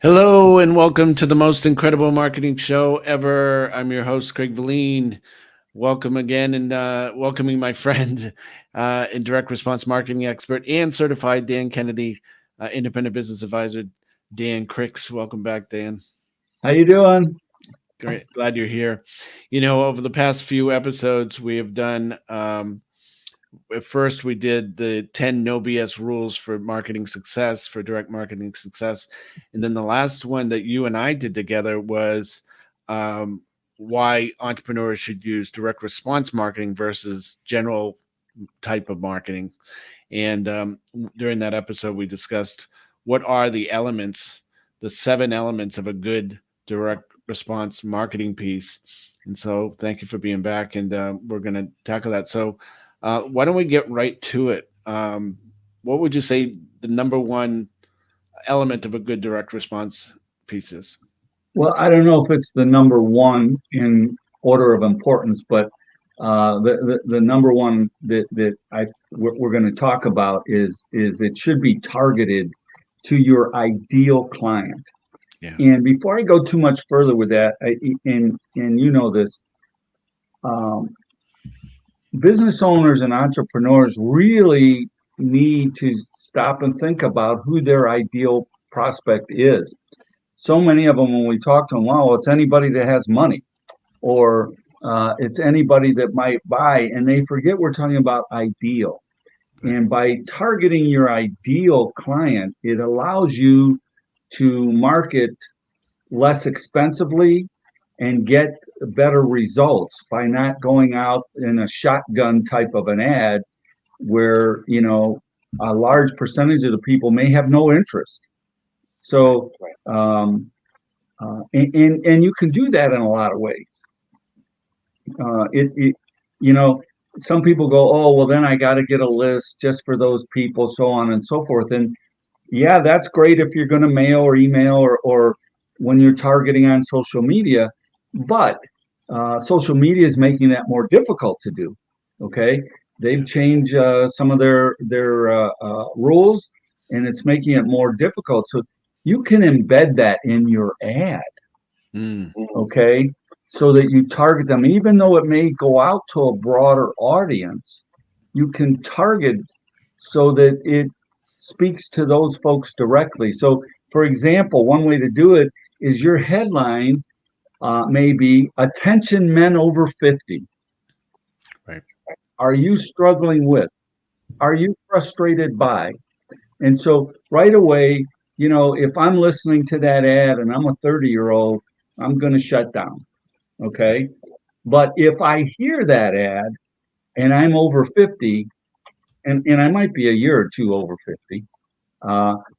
Hello and welcome to the most incredible marketing show ever. I'm your host, Craig Valine. Welcome again and welcoming my friend and direct response marketing expert and certified Dan Kennedy, independent business advisor, Dan Cricks. Welcome back, Dan. How you doing? Great. Glad you're here. You know, over the past few episodes, we have done at first we did the 10 no BS rules for marketing success, for direct marketing success. And then the last one that you and I did together was why entrepreneurs should use direct response marketing versus general type of marketing. And during that episode, we discussed what are the elements, the 7 elements of a good direct response marketing piece. And so thank you for being back. And we're going to tackle that. So why don't we get right to it? What would you say the number one element of a good direct response piece is? Well, I don't know if it's the number one in order of importance, but the number one that we're going to talk about is it should be targeted to your ideal client. Yeah. And before I go too much further with that, and you know this, business owners and entrepreneurs really need to stop and think about who their ideal prospect is. So many of them, when we talk to them, well, it's anybody that has money, or it's anybody that might buy, and they forget we're talking about ideal. And by targeting your ideal client, it allows you to market less expensively and get better results by not going out in a shotgun type of an ad where, you know, a large percentage of the people may have no interest. So, and you can do that in a lot of ways. You know, some people go, oh, well, then I got to get a list just for those people, so on and so forth. And yeah, that's great if you're going to mail or email or when you're targeting on social media, but social media is making that more difficult to do. Okay, they've changed some of their rules, and it's making it more difficult. So you can embed that in your ad, okay, so that you target them, even though it may go out to a broader audience. You can target so that it speaks to those folks directly. So, for example, one way to do it is your headline may be "Attention Men Over 50." Right. Are you struggling with? Are you frustrated by? And so, right away, you know, if I'm listening to that ad and I'm a 30-year-old, I'm going to shut down. Okay. But if I hear that ad and I'm over 50, and I might be a year or two over 50,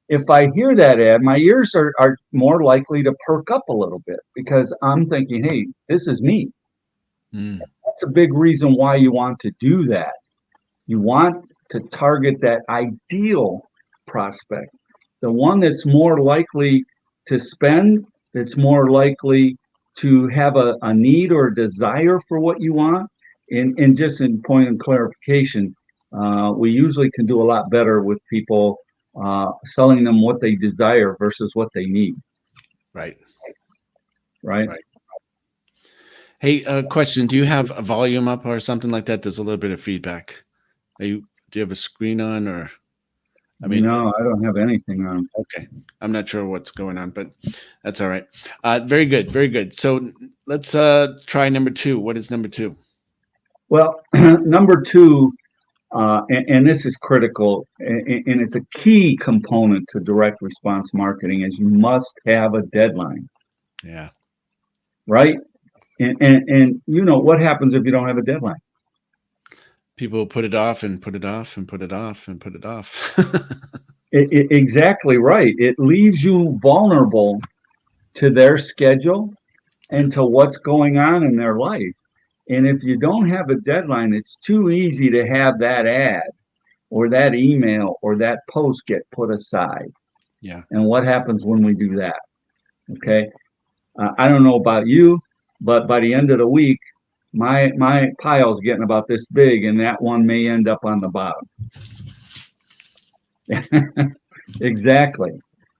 if I hear that ad, my ears are more likely to perk up a little bit because I'm thinking, hey, this is me. That's a big reason why you want to do that. You want to target that ideal prospect, the one that's more likely to spend, that's more likely to have a need or a desire for what you want. And just in point of clarification, we usually can do a lot better with people selling them what they desire versus what they need. Right. Right. Hey, question. Do you have a volume up or something like that? There's a little bit of feedback. Do you have a screen on or? I mean, no, I don't have anything on. Okay. I'm not sure what's going on, but that's all right. Very good. Very good. So let's try number 2. What is number 2? Well, number 2, and this is critical, and it's a key component to direct response marketing, is you must have a deadline. Yeah. Right? And you know, what happens if you don't have a deadline? People put it off and put it off and put it off and put it off. Exactly right. It leaves you vulnerable to their schedule and to what's going on in their life. And if you don't have a deadline, it's too easy to have that ad or that email or that post get put aside. Yeah. And what happens when we do that? Okay. I don't know about you, but by the end of the week, my pile's getting about this big, and that one may end up on the bottom. Exactly.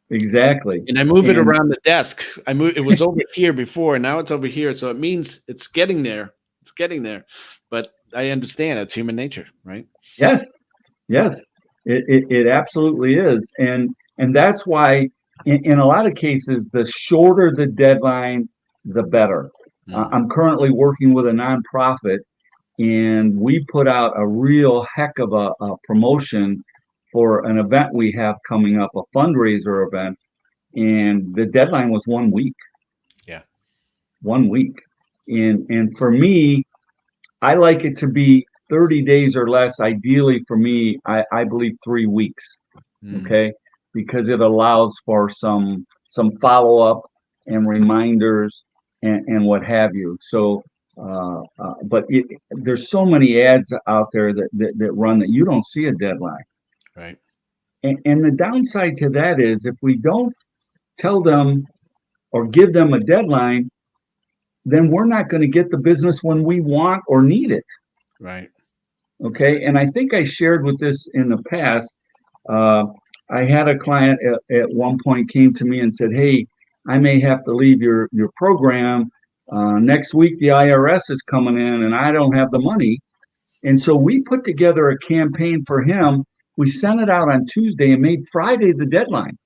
exactly. And I move it And around the desk. It was over here before, and now it's over here. So it means it's getting there. It's getting there. But I understand it's human nature, right? yes, yes, it absolutely is. And that's why in a lot of cases, the shorter the deadline, the better. Mm, I'm currently working with a nonprofit, and we put out a real heck of a promotion for an event we have coming up, a fundraiser event, and the deadline was 1 week. yeah. 1 week. And for me, I like it to be 30 days or less. Ideally for me, I believe 3 weeks. Mm, Okay. Because it allows for some follow up and reminders and what have you. So but there's so many ads out there that run that you don't see a deadline. right. And the downside to that is if we don't tell them or give them a deadline, then we're not going to get the business when we want or need it. Right. Okay. And I think I shared with this in the past. Uh, I had a client at one point came to me and said, "Hey, I may have to leave your program. Next week, the IRS is coming in and I don't have the money." And so we put together a campaign for him. We sent it out on Tuesday and made Friday the deadline.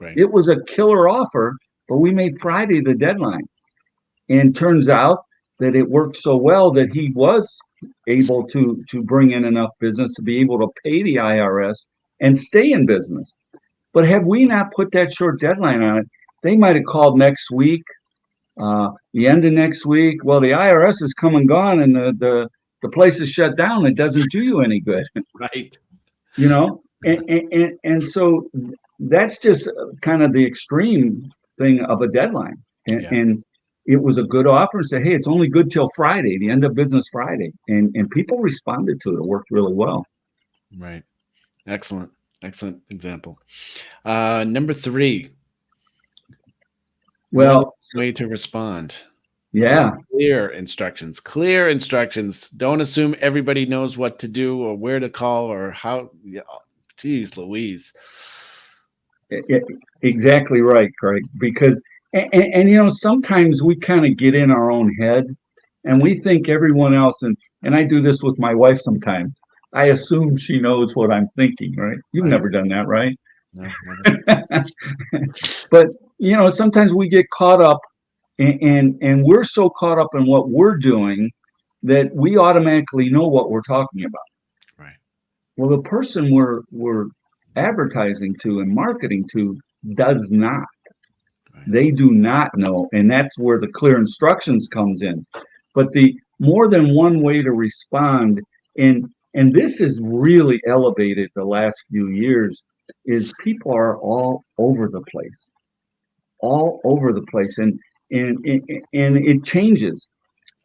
Right. It was a killer offer, but we made Friday the deadline. And turns out that it worked so well that he was able to bring in enough business to be able to pay the IRS and stay in business. But had we not put that short deadline on it, they might have called next week, the end of next week. Well, the IRS is come and gone, and the place is shut down. It doesn't do you any good, Right. you know. Yeah. And so that's just kind of the extreme thing of a deadline. Yeah. And it was a good offer and said, "Hey, it's only good till Friday, the end of business Friday." And people responded to it. It worked really well. Right. Excellent. Excellent example. Number 3, more than Well, one way to respond. yeah, Clear instructions. Clear instructions. Don't assume everybody knows what to do or where to call or how. Yeah, geez, Louise. exactly right, Craig. Because sometimes we kind of get in our own head and we think everyone else, and I do this with my wife sometimes. I assume she knows what I'm thinking, right? You've Right. never done that, right? No, never. But sometimes we get caught up and we're so caught up in what we're doing that we automatically know what we're talking about. Right. Well, the person we're advertising to and marketing to does not. Right. They do not know, and that's where the clear instructions comes in. But the more than one way to respond, and this is really elevated the last few years, is people are all over the place, and it changes.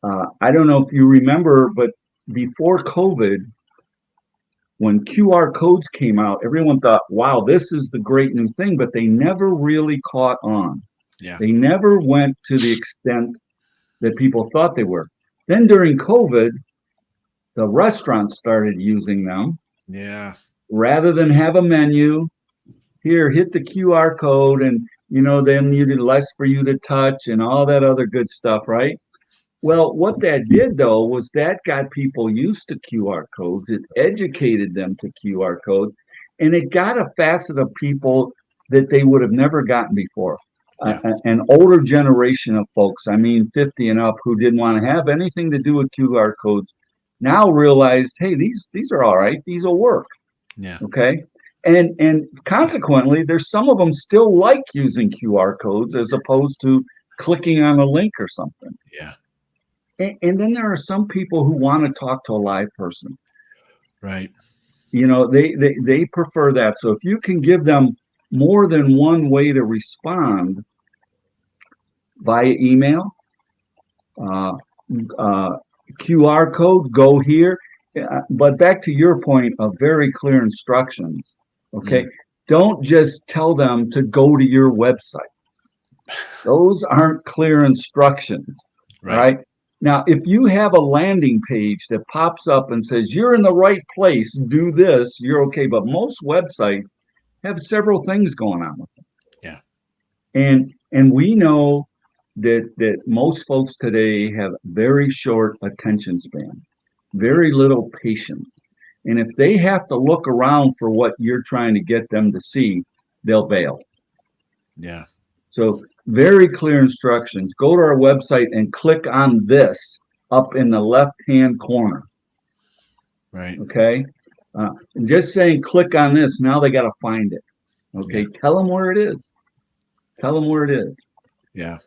I don't know if you remember, but before COVID, when QR codes came out, everyone thought, "Wow, this is the great new thing," but they never really caught on. Yeah. They never went to the extent that people thought they were. Then during COVID, the restaurants started using them Yeah. rather than have a menu. Here, hit the QR code, and then you did less for you to touch and all that other good stuff, right? Well, what that did though was that got people used to QR codes. It educated them to QR codes, and it got a facet of people that they would have never gotten before. Yeah. An older generation of folks, I mean 50 and up, who didn't want to have anything to do with QR codes, now realized, hey, these are all right. These will work. Yeah. Okay. And consequently, there's some of them still like using QR codes as opposed to clicking on a link or something. Yeah. And then there are some people who want to talk to a live person. Right. They prefer that. So if you can give them more than one way to respond via email, uh, QR code, go here. But back to your point of very clear instructions. Okay. Mm. Don't just tell them to go to your website. Those aren't clear instructions. All Right. right. Now, if you have a landing page that pops up and says you're in the right place, do this, you're okay. But most websites have several things going on with them. And we know that most folks today have very short attention span, Right. very little patience. And if they have to look around for what you're trying to get them to see, they'll bail. Yeah. So very clear instructions. Go to our website and click on this up in the left-hand corner. Right. Okay. And just saying click on this, now they got to find it. Yeah. Okay. Tell them where it is. Tell them where it is. Yeah.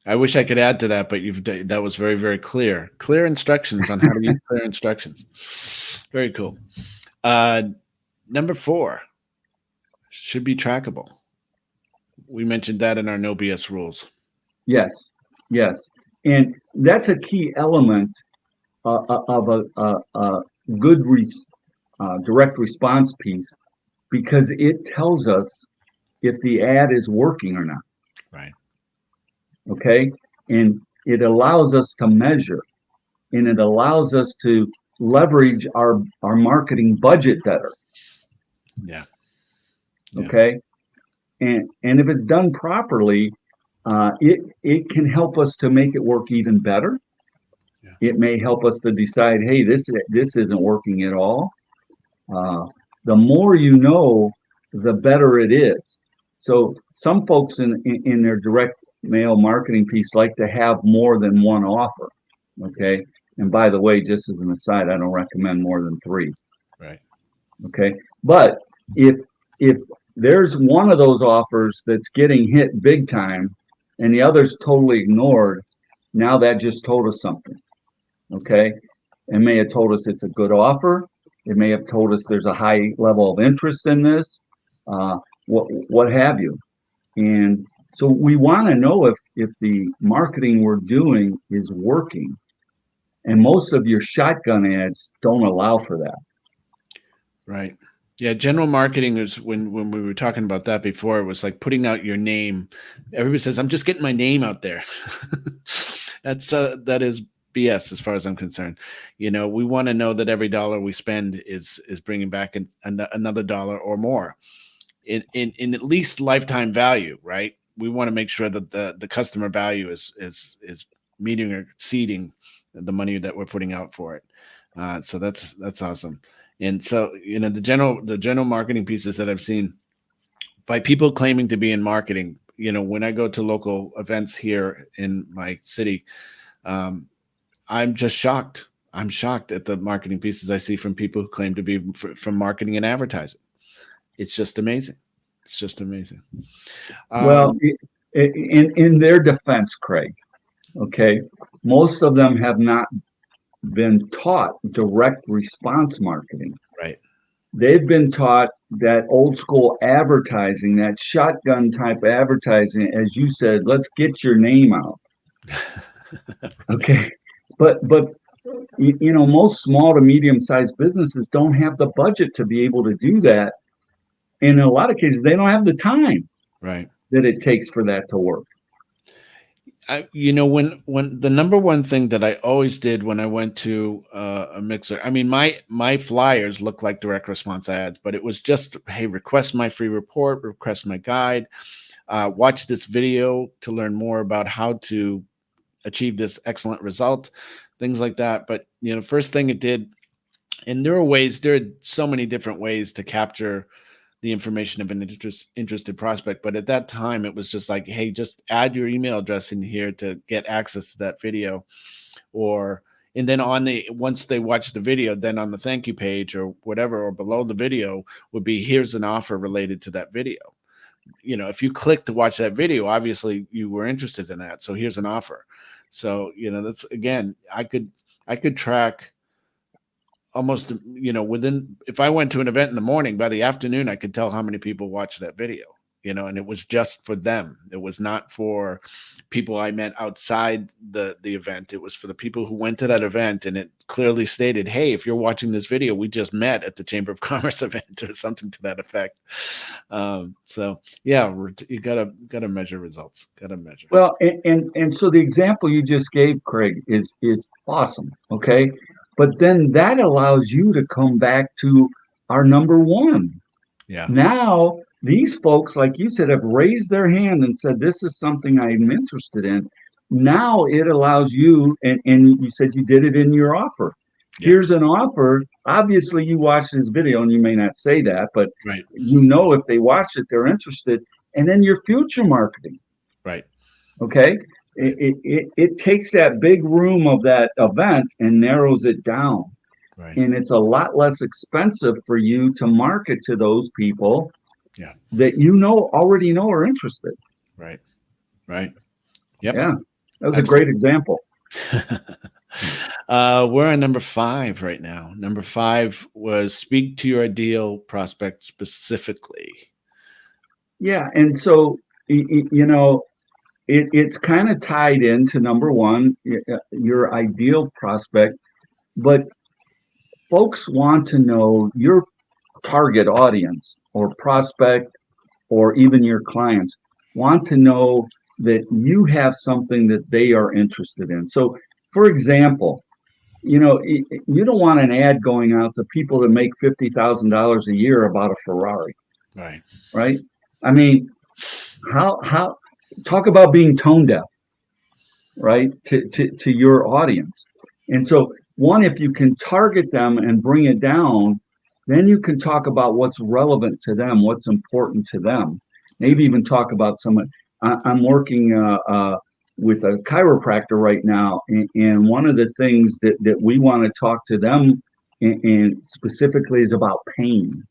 I wish I could add to that, but that was very, very clear. Clear instructions on how to use clear instructions. Very cool. Uh, Number 4 should be trackable. We mentioned that in our no BS rules. Yes. Yes. And that's a key element of a good direct response piece because it tells us if the ad is working or not. Right. Okay. And it allows us to measure and it allows us to leverage our marketing budget better. Yeah. Yeah. Okay. And if it's done properly, it can help us to make it work even better. Yeah. It may help us to decide, hey, this isn't working at all. Uh, the more you know, the better it is. So some folks in their direct mail marketing piece like to have more than one offer. Okay. And by the way, just as an aside, I don't recommend more than 3. Right. Okay. But if there's one of those offers that's getting hit big time and the other's totally ignored, now that just told us something. Okay. It may have told us it's a good offer. It may have told us there's a high level of interest in this, what have you. And so we want to know if the marketing we're doing is working. And most of your shotgun ads don't allow for that. Right. Yeah, general marketing is when we were talking about that before, it was like putting out your name. Everybody says, I'm just getting my name out there. That is BS as far as I'm concerned. We want to know that every dollar we spend is bringing back another dollar or more in at least lifetime value, right? We want to make sure that the customer value is meeting or exceeding the money that we're putting out for it. So that's awesome. And so, the general marketing pieces that I've seen by people claiming to be in marketing, when I go to local events here in my city, um, I'm just shocked. I'm shocked at the marketing pieces I see from people who claim to be from marketing and advertising. It's just amazing. It's just amazing. Well, Um, in their defense, Craig, okay, most of them have not been taught direct response marketing. right. They've been taught that old school advertising, that shotgun type advertising, as you said, let's get your name out. Right. Okay. But most small to medium sized businesses don't have the budget to be able to do that. And in a lot of cases, they don't have the time Right. that it takes for that to work. When the number one thing that I always did when I went to a mixer, I mean, my flyers look like direct response ads, but it was just, hey, request my free report, request my guide, watch this video to learn more about how to achieve this excellent result, things like that. But first thing it did, and there are so many different ways to capture the information of an interested prospect. But at that time, it was just like, hey, just add your email address in here to get access to that video. And then once they watch the video, then on the thank you page or whatever, or below the video would be, here's an offer related to that video. If you click to watch that video, obviously you were interested in that. So here's an offer. So, that's, again, I could track almost, within, if I went to an event in the morning, by the afternoon, I could tell how many people watched that video, and it was just for them. It was not for people I met outside the event. It was for the people who went to that event, and it clearly stated, hey, if you're watching this video, we just met at the Chamber of Commerce event, or something to that effect. So yeah, you gotta measure results. Gotta measure. Well, and so the example you just gave, Craig, is awesome. Okay. But then that allows you to come back to our number one. Yeah. Now these folks, like you said, have raised their hand and said, this is something I'm interested in. Now it allows you, and you said you did it in your offer. Yeah. Here's an offer. Obviously, you watch this video and you may not say that, but Right. you know if they watch it, they're interested. And then your future marketing. Right. Okay. Right. It takes that big room of that event and narrows it down. Right. And it's a lot less expensive for you to market to those people Yeah. that already know are interested. Right. Right. Yep. Yeah. That was a great Excellent. example. We're on number 5 right now. Number 5 was speak to your ideal prospect specifically. Yeah. And so, it's kind of tied into number one, your ideal prospect, but folks want to know your target audience or prospect or even your clients want to know that you have something that they are interested in. So, for example, you don't want an ad going out to people that make $50,000 a year about a Ferrari, Right. right? I mean, how talk about being tone deaf, right? To your audience. And so one, if you can target them and bring it down, then you can talk about what's relevant to them, what's important to them. Yeah. Maybe even talk about someone. I'm working with a chiropractor right now, and one of the things that we want to talk to them and specifically is about pain.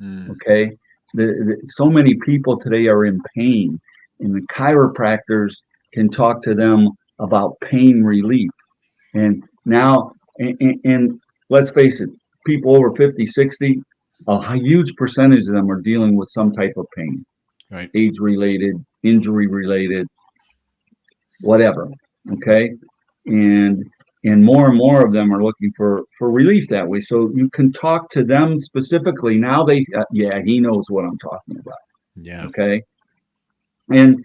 Mm. Okay, so many people today are in pain, and the chiropractors can talk to them about pain relief. And now, and let's face it, people over 50, 60, a huge percentage of them are dealing with some type of pain, Right. age related, injury related, whatever. Okay. And and more of them are looking for relief that way. So you can talk to them specifically. Now yeah, he knows what I'm talking about. Yeah. Okay. And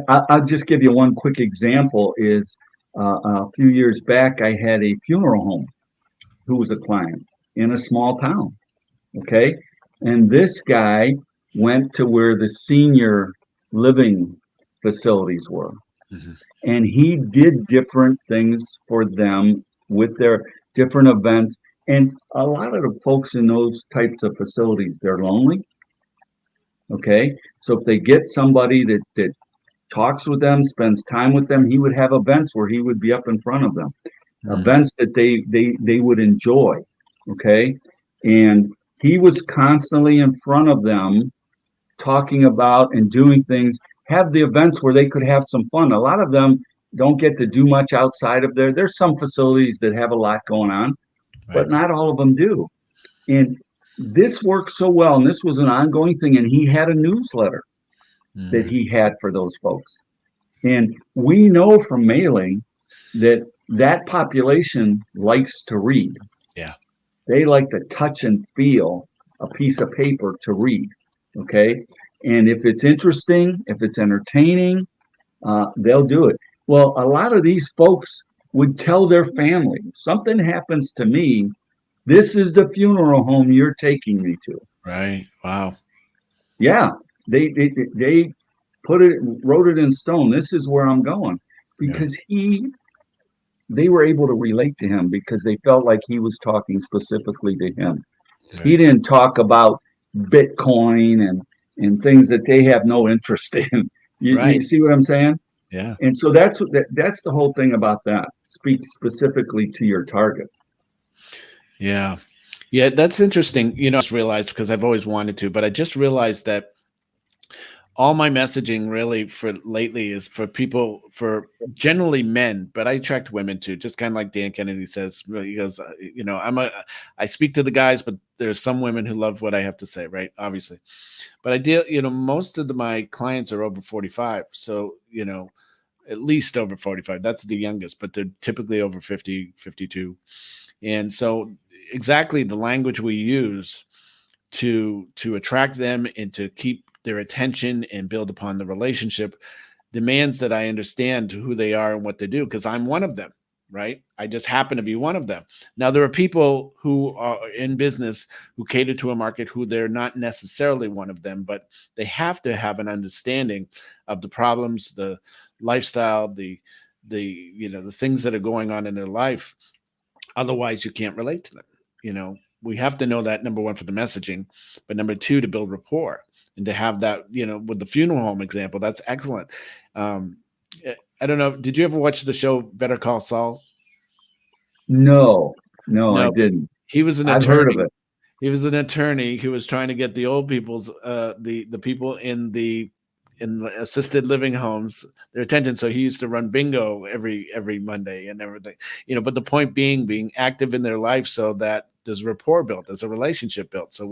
I'll just give you one quick example is a few years back, I had a funeral home who was a client in a small town. Okay. And this guy went to where the senior living facilities were. Mm-hmm. And he did different things for them with their different events. And a lot of the folks in those types of facilities, they're lonely. Okay. So if they get somebody that talks with them, spends time with them, he would have events where he would be up in front of them, Mm. events that they would enjoy. Okay. And he was constantly in front of them talking about and doing things, have the events where they could have some fun. A lot of them don't get to do much outside of there. There's some facilities that have a lot going on, Right. but not all of them do. And this worked so well, and this was an ongoing thing. And he had a newsletter that Mm. he had for those folks. And we know from mailing that that population likes to read. Yeah. They like to touch and feel a piece of paper to read. Okay. And if it's interesting, if it's entertaining, they'll do it. Well, a lot of these folks would tell their family, something happens to me. This is the funeral home you're taking me to. Right. Wow. Yeah. They wrote it in stone. This is where I'm going Yeah. because they were able to relate to him because they felt like he was talking specifically to him. He Right. didn't talk about Bitcoin and things that they have no interest in. You Right. see what I'm saying? Yeah. And so that's the whole thing about that. Speak specifically to your target. Yeah. Yeah. That's interesting. I just realized because I've always wanted to, but I just realized that all my messaging really for lately is for people, for generally men, but I attract women too, just kind of like Dan Kennedy says. Really, he goes, I speak to the guys, but there's some women who love what I have to say, right? Obviously. But I deal, most of my clients are over 45. So, at least over 45. That's the youngest, but they're typically over 50, 52. And so exactly the language we use to attract them and to keep their attention and build upon the relationship demands that I understand who they are and what they do because I'm one of them, right? I just happen to be one of them. Now, there are people who are in business who cater to a market who they're not necessarily one of them, but they have to have an understanding of the problems, the lifestyle, the the things that are going on in their life. Otherwise, you can't relate to them. We have to know that, number one, for the messaging, but number two, to build rapport and to have that, with the funeral home example, that's excellent. Um, I don't know. Did you ever watch the show Better Call Saul? No, no, I No, didn't. he was an I've heard of attorney. it. He was an attorney who was trying to get the old people's, the people in the assisted living homes, their attention. So he used to run bingo every Monday and everything. But the point being active in their life so that there's rapport built, there's a relationship built. So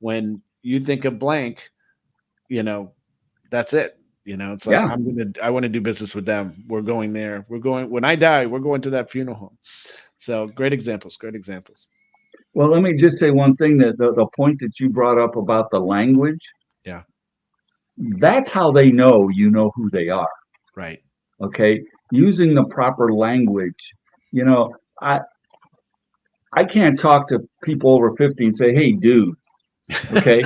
when you think of blank, you know, that's it. It's like Yeah. I want to do business with them. We're going there. We're going when I die, we're going to that funeral home. So great examples, great examples. Well, let me just say one thing, that the point that you brought up about the language, Yeah, that's how they know you know who they are. right. Okay. Using the proper language. You know, I I can't talk to people over 50 and say, "Hey, dude." Okay.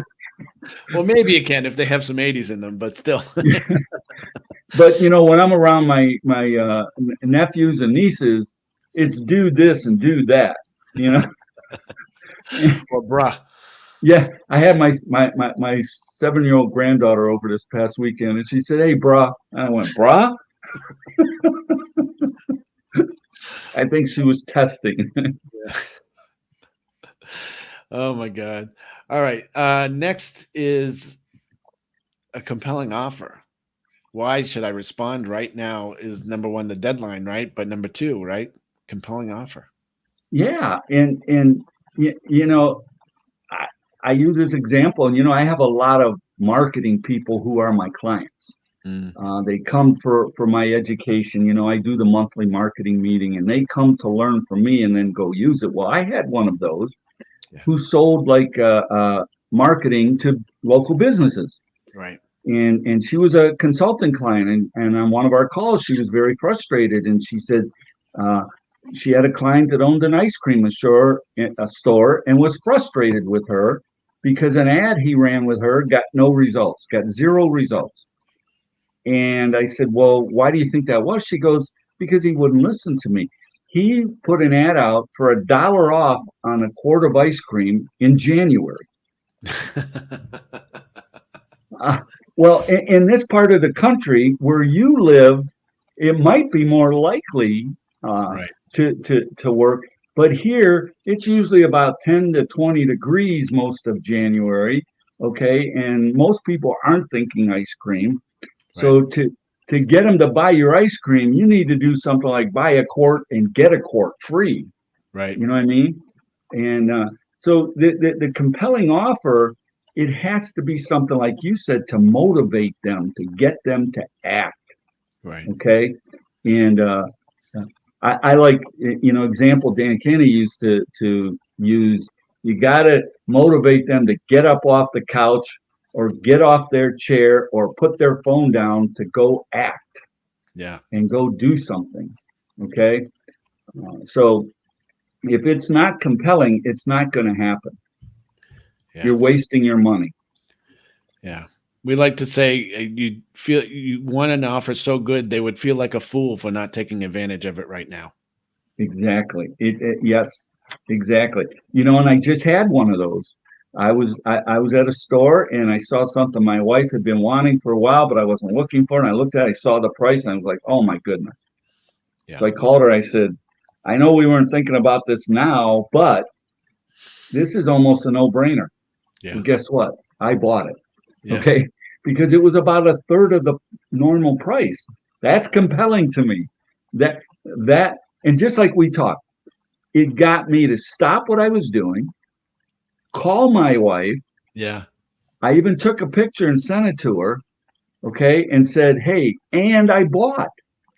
Well, maybe you can if they have some 80s in them, but still. But when I'm around my nephews and nieces, it's do this and do that. You know. Or bruh. Yeah, I had my 7-year-old granddaughter over this past weekend, and she said, "Hey, brah." And I went, "Brah." I think she was testing. Yeah. Oh my God. All right. Next is a compelling offer. Why should I respond right now is number one, the deadline, right? But number two, right? Compelling offer. Yeah, and I, I use this example, and I have a lot of marketing people who are my clients. Mm, They come for my education. I do the monthly marketing meeting, and they come to learn from me and then go use it. Well, I had one of those yeah. who sold like marketing to local businesses, Right. and she was a consulting client, and on one of our calls, she was very frustrated, and she said. Uh, she had a client that owned an ice cream store and was frustrated with her because an ad he ran with her got no results, got zero results. And I said, "Well, why do you think that was?" She goes, "Because he wouldn't listen to me. He put an ad out for $1 off on a quart of ice cream in January." Uh, well, in this part of the country where you live, it might be more likely uh, Right. to work. But here, it's usually about 10 to 20 degrees most of January. Okay. And most people aren't thinking ice cream. Right. So to get them to buy your ice cream, you need to do something like buy a quart and get a quart free. Right. You know what I mean? And so the compelling offer, it has to be something like you said, to motivate them, to get them to act. Right. Okay. And I like, example Dan Kenny used to use. You got to motivate them to get up off the couch or get off their chair or put their phone down to go act Yeah. and go do something. Okay. So if it's not compelling, it's not going to happen. Yeah. You're wasting your money. Yeah. We like to say you feel you want an offer so good they would feel like a fool for not taking advantage of it right now. Exactly. Yes, exactly. And I just had one of those. I was at a store and I saw something my wife had been wanting for a while, but I wasn't looking for it. And I looked at it, I saw the price, and I was like, "Oh my goodness." Yeah. So I called her. I said, "I know we weren't thinking about this now, but this is almost a no-brainer." Yeah. Well, guess what? I bought it. Yeah. Okay, because it was about a third of the normal price. That's compelling to me. That that and just like we talked, it got me to stop what I was doing, call my wife. Yeah. I even took a picture and sent it to her, okay, and said, "Hey, and I bought."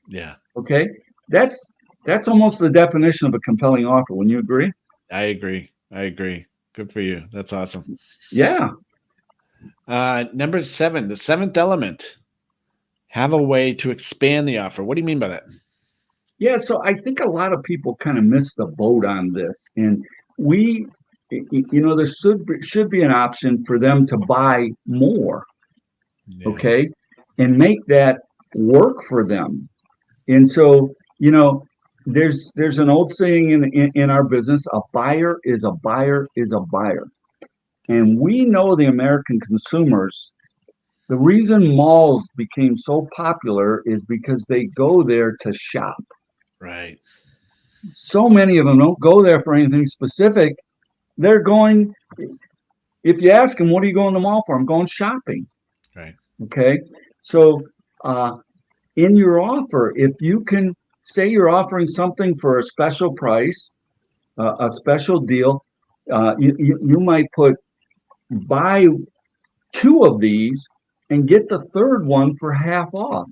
Yeah. Okay, that's that's almost the definition of a compelling offer. Wouldn't you agree? I agree. I agree. Good for you. That's awesome. Yeah. Number seven, the seventh element. Have a way to expand the offer. What do you mean by that? Yeah, so I think a lot of people kind of miss the boat on this, and we, there should be an option for them to buy more, Yeah. okay, and make that work for them. And so, there's an old saying in our business: a buyer is a buyer is a buyer, and we know the American consumers. The reason malls became so popular is because they go there to shop. Right. So many of them don't go there for anything specific. They're going, if you ask them, what are you going to the mall for? I'm going shopping. Right. Okay. So, uh, in your offer, if you can say you're offering something for a special price, a special deal, you might put buy two of these and get the third one for half off.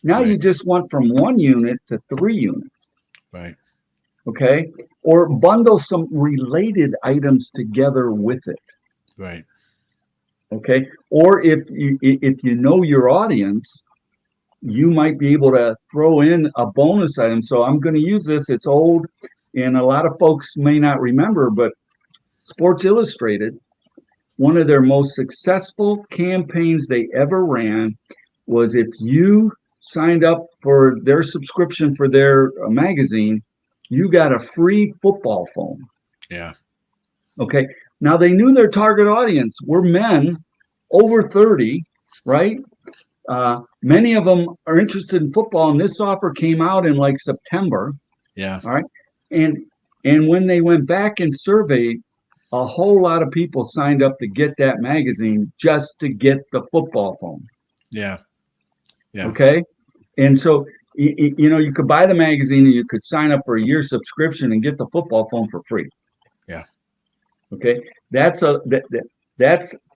Now you Right. just went from one unit to three units. Right. Okay. Or bundle some related items together with it. Right. Okay. Or if you know your audience, you might be able to throw in a bonus item. So I'm going to use this. It's old, and a lot of folks may not remember, but Sports Illustrated, one of their most successful campaigns they ever ran was if you signed up for their subscription for their magazine, you got a free football phone. Yeah. Okay. Now they knew their target audience were men over 30, right? Many of them are interested in football, and this offer came out in like September. Yeah. All right, and when they went back and surveyed, a whole lot of people signed up to get that magazine just to get the football phone. Yeah. Yeah. Okay, and so you could buy the magazine, and you could sign up for a year subscription and get the football phone for free. Yeah. Okay, that's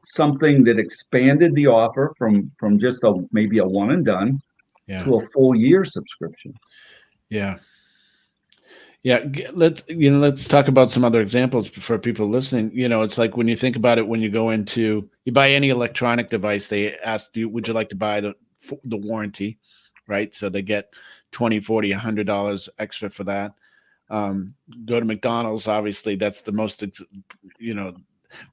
something that expanded the offer from just maybe a one and done Yeah. to a full year subscription. Yeah. Yeah, let's talk about some other examples for people listening. It's like when you think about it, when you buy any electronic device, they ask you, would you like to buy the warranty, right? So they get 20, 40, $100 extra for that. Go to McDonald's, obviously that's the most, you know,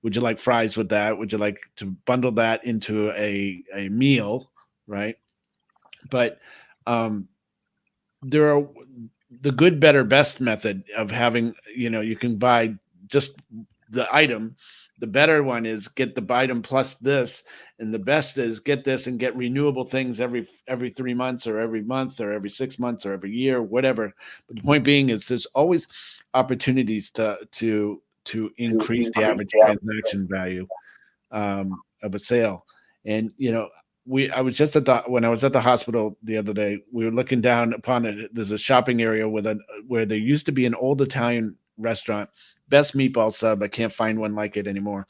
would you like fries with that? Would you like to bundle that into a meal, right? But um, there are the good, better, best method of having, you can buy just the item. The better one is get the item plus this, and the best is get this and get renewable things every 3 months or every month or every 6 months or every year, whatever. But the point being is there's always opportunities to increase the average transaction value of a sale. And I was just when I was at the hospital the other day, we were looking down upon it. There's a shopping area where there used to be an old Italian restaurant, best meatball sub. I can't find one like it anymore.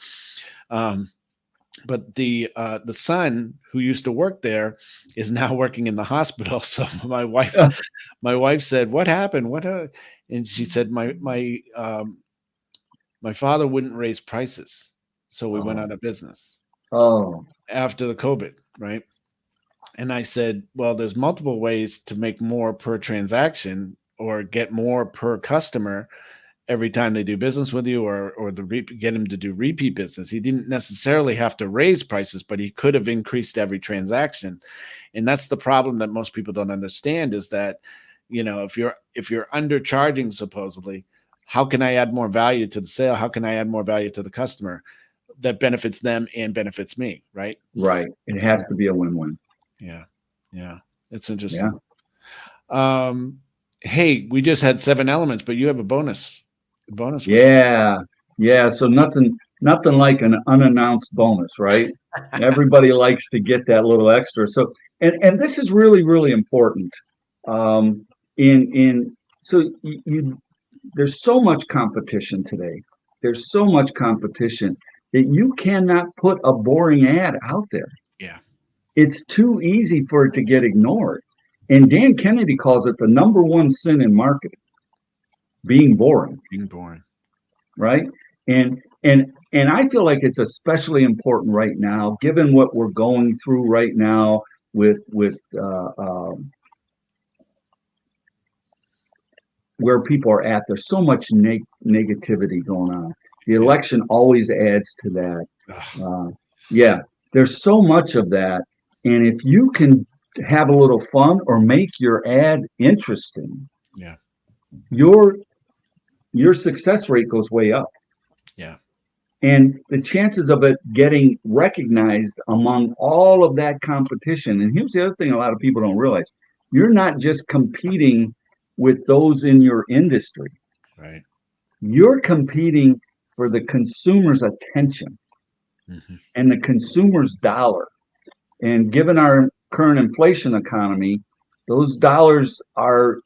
Um, but the son who used to work there is now working in the hospital. So my wife said, "What happened? And she said, my father wouldn't raise prices, so we went Oh, out of business oh, after the COVID, right?" And I said, well, there's multiple ways to make more per transaction or get more per customer every time they do business with you, or get him to do repeat business. He didn't necessarily have to raise prices, but he could have increased every transaction. And that's the problem that most people don't understand, is that, if you're undercharging supposedly, how can I add more value to the sale? How can I add more value to the customer that benefits them and benefits me, right? right. It Yeah. has to be a win-win. Yeah. Yeah. It's Yeah. interesting. Um, hey, we just had 7 elements, but you have a bonus with us. Yeah. Yeah. So nothing like an unannounced bonus, right? Everybody likes to get that little extra. So and this is really, really important. Um, in so there's so much competition today. There's so much competition that you cannot put a boring ad out there. Yeah. It's too easy for it to get ignored. And Dan Kennedy calls it the number one sin in marketing, being boring, Being born. right? And I feel like it's especially important right now, given what we're going through right now with where people are at. There's so much negativity going on. The Yeah. election always adds to that. Ugh, Yeah, there's so much of that. And if you can have a little fun or make your ad interesting, yeah. your your success rate goes way up. Yeah. And the chances of it getting recognized among all of that competition. And here's the other thing a lot of people don't realize. You're not just competing with those in your industry. Right. You're competing for the consumer's attention Hmm. and the consumer's dollar. And given our current inflation economy, those dollars are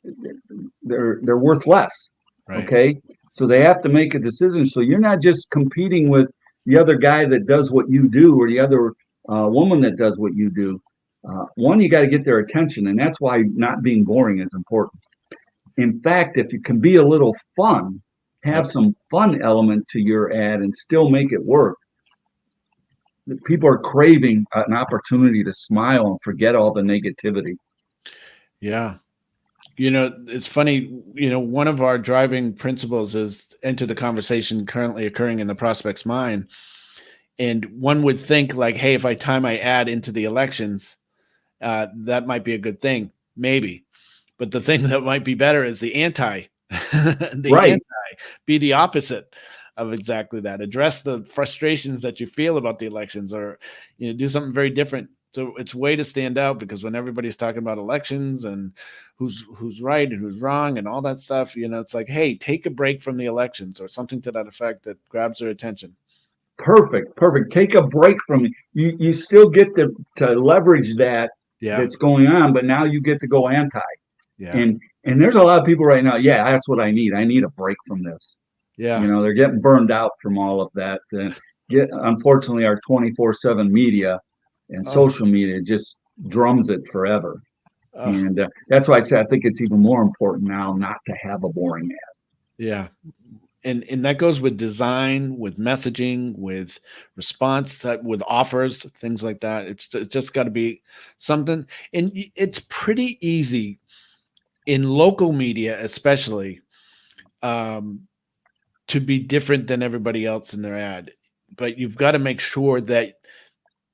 they're worth less. Right. Okay, so they have to make a decision. So you're not just competing with the other guy that does what you do or the other woman that does what you do. One, you got to get their attention, and that's why not being boring is important. In fact, if you can be a little fun, have Yep. some fun element to your ad, and still make it work, people are craving an opportunity to smile and forget all the negativity. Yeah. It's funny, one of our driving principles is enter the conversation currently occurring in the prospect's mind. And one would think like, hey, if I tie my ad into the elections, that might be a good thing. Maybe. But the thing that might be better is the anti, the Right. anti, be the opposite of exactly that. Address the frustrations that you feel about the elections, or do something very different. So it's way to stand out, because when everybody's talking about elections and who's right and who's wrong and all that stuff, it's like, hey, take a break from the elections or something to that effect that grabs their attention. Perfect. Perfect. Take a break from it. You still get to leverage Yeah, that's going on, but now you get to go anti. yeah, And there's a lot of people right now. Yeah, that's what I need. I need a break from this. yeah. They're getting burned out from all of that. Unfortunately, our 24/7 media and Oh, social media just drums it forever. oh, And that's why I say I think it's even more important now not to have a boring ad. yeah. And that goes with design, with messaging, with response, with offers, things like that. It's just got to be something, and it's pretty easy in local media, especially, um, to be different than everybody else in their ad. But you've got to make sure that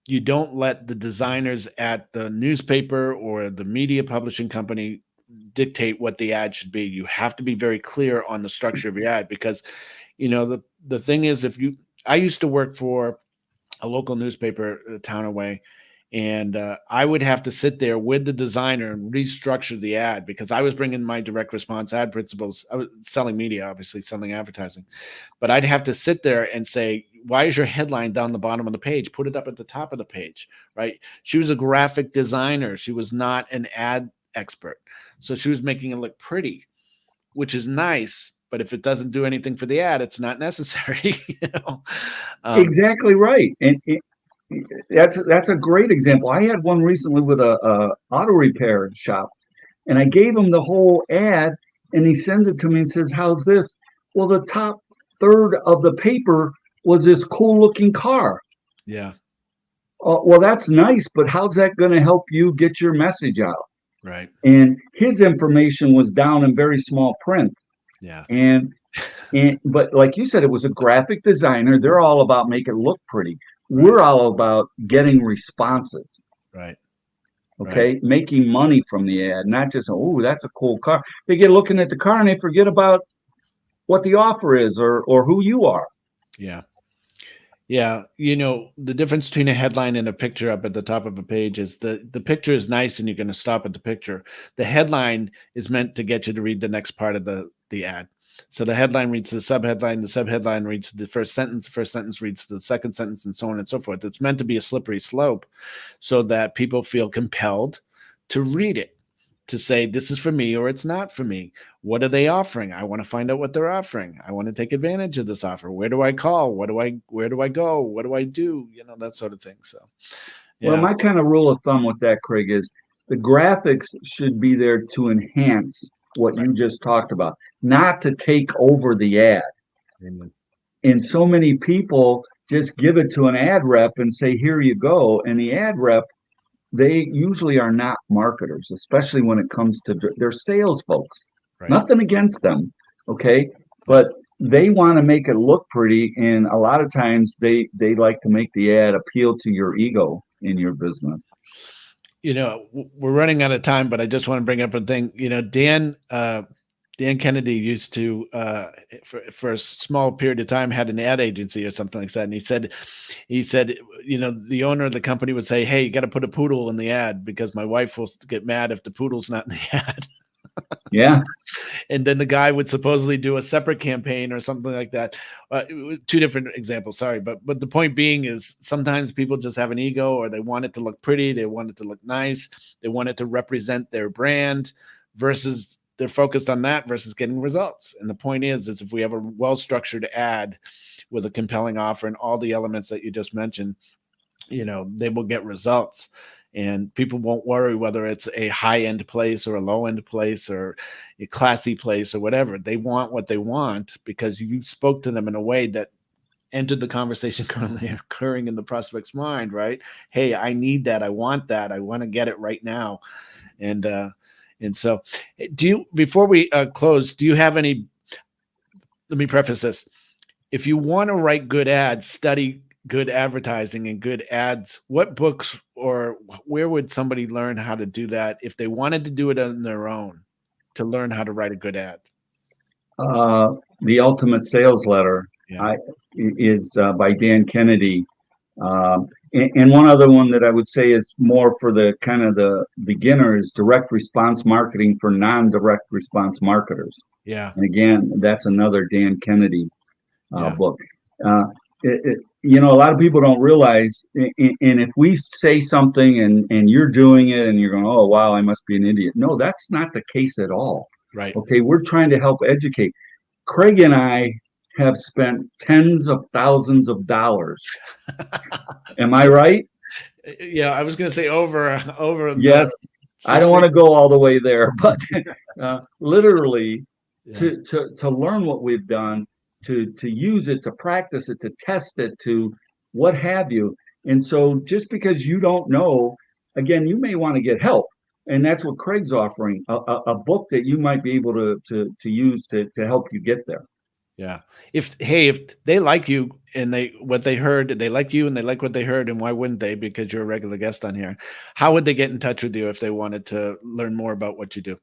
you don't let the designers at the newspaper or the media publishing company dictate what the ad should be. You have to be very clear on the structure of your ad, because the thing is, I used to work for a local newspaper a town away, and I would have to sit there with the designer and restructure the ad, because I was bringing my direct response ad principles. I was selling media, obviously selling advertising, but I'd have to sit there and say, why is your headline down the bottom of the page? Put it up at the top of the page, right? She was a graphic designer. She was not an ad expert. So she was making it look pretty, which is nice. But if it doesn't do anything for the ad, it's not necessary. Exactly right. And that's a great example. I had one recently with a auto repair shop, and I gave him the whole ad, and he sends it to me and says, "How's this?" Well, the top third of the paper was this cool looking car. Yeah, Well, that's nice, but how's that going to help you get your message out? right. And his information was down in very small print. Yeah, And but like you said, it was a graphic designer. They're all about making it look pretty. right, We're all about getting responses. right, right. Okay, making money from the ad, not just, oh, that's a cool car. They get looking at the car and they forget about what the offer is or who you are. Yeah. Yeah, the difference between a headline and a picture up at the top of a page is the picture is nice and you're going to stop at the picture. The headline is meant to get you to read the next part of the ad. So the headline reads the subheadline reads the first sentence reads the second sentence, and so on and so forth. It's meant to be a slippery slope so that people feel compelled to read it, to say this is for me or it's not for me. What are they offering? I want to find out what they're offering. I want to take advantage of this offer. Where do I call? Where do I go? What do I do? That sort of thing. So Well, yeah, my kind of rule of thumb with that, Craig, is the graphics should be there to enhance what right. you just talked about, not to take over the ad. Amen. And so many people just give it to an ad rep and say, here you go. And the ad rep, they usually are not marketers, especially when it comes to their sales folks. Right. Nothing against them, okay? Yeah. But they want to make it look pretty, and a lot of times they like to make the ad appeal to your ego in your business. We're running out of time, but I just want to bring up a thing. Dan Kennedy used to, for a small period of time, had an ad agency or something like that. And he said, the owner of the company would say, "Hey, you got to put a poodle in the ad because my wife will get mad if the poodle's not in the ad." Yeah. And then the guy would supposedly do a separate campaign or something like that. Two different examples, sorry, but the point being is sometimes people just have an ego, or they want it to look pretty, they want it to look nice, they want it to represent their brand, versus they're focused on that versus getting results. And the point is if we have a well-structured ad with a compelling offer and all the elements that you just mentioned, they will get results. And people won't worry whether it's a high-end place or a low-end place or a classy place or whatever. They want what they want because you spoke to them in a way that entered the conversation currently occurring in the prospect's mind, right? Hey, I need that. I want that. I want to get it right now. And so before we close, do you have any, let me preface this. If you want to write good ads, study good advertising and good ads, what books or where would somebody learn how to do that if they wanted to do it on their own, to learn how to write a good ad? The Ultimate Sales Letter Yeah. is by Dan Kennedy. And one other one that I would say is more for the kind of the beginner is Direct Response Marketing for Non-Direct Response Marketers. Yeah. And again, that's another Dan Kennedy Yeah. book. A lot of people don't realize, and if we say something and you're doing it and you're going, oh, wow, I must be an idiot. No, that's not the case at all. Right. Okay, we're trying to help educate. Craig and I have spent tens of thousands of dollars. Am I right? Yeah, I was going to say over Yes. I don't want to go all the way there, but literally Yeah. to learn what we've done, to use it, to practice it, to test it, to what have you. And so just because you don't know, again, you may want to get help. And that's what Craig's offering, a book that you might be able to use to help you get there. Yeah. If they like you and they heard, they like you and they like what they heard, and why wouldn't they? Because you're a regular guest on here. How would they get in touch with you if they wanted to learn more about what you do?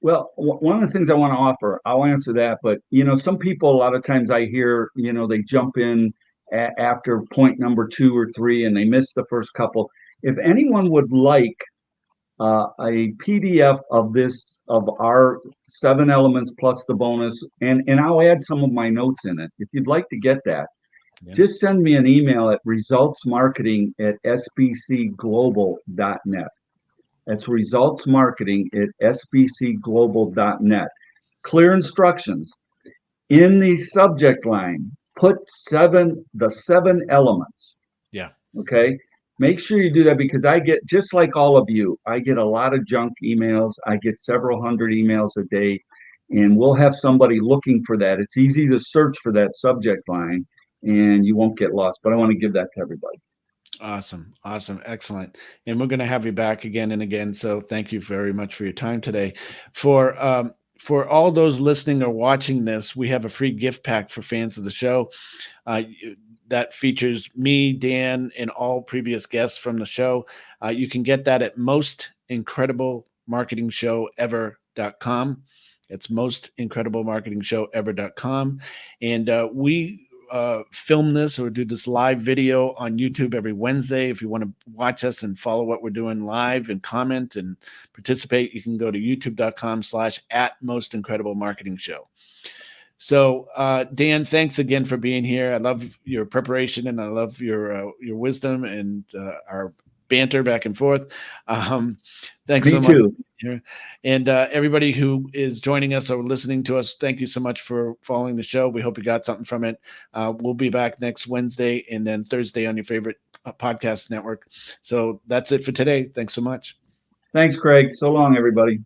Well, one of the things I want to offer, I'll answer that. But some people, a lot of times I hear, they jump in after point number 2 or 3, and they miss the first couple. If anyone would like a PDF of our 7 elements plus the bonus, and I'll add some of my notes in it. If you'd like to get that, Yeah. just send me an email at resultsmarketing@sbcglobal.net. That's resultsmarketing@sbcglobal.net. Clear instructions. In the subject line, put the 7 elements. Yeah. Okay. Make sure you do that, because I get, just like all of you, I get a lot of junk emails. I get several hundred emails a day, and we'll have somebody looking for that. It's easy to search for that subject line and you won't get lost. But I want to give that to everybody. Awesome. Excellent. And we're going to have you back again and again. So thank you very much for your time today. For all those listening or watching this, we have a free gift pack for fans of the show. That features me, Dan, and all previous guests from the show. You can get that at mostincrediblemarketingshowever.com. It's mostincrediblemarketingshowever.com. And we film this or do this live video on YouTube every Wednesday. If you want to watch us and follow what we're doing live and comment and participate, you can go to youtube.com/@mostincrediblemarketingshow. So, Dan, thanks again for being here. I love your preparation and I love your wisdom and our banter back and forth. Thanks so much. Me too. And everybody who is joining us or listening to us, thank you so much for following the show. We hope you got something from it. We'll be back next Wednesday and then Thursday on your favorite podcast network. So that's it for today. Thanks so much. Thanks, Craig. So long, everybody.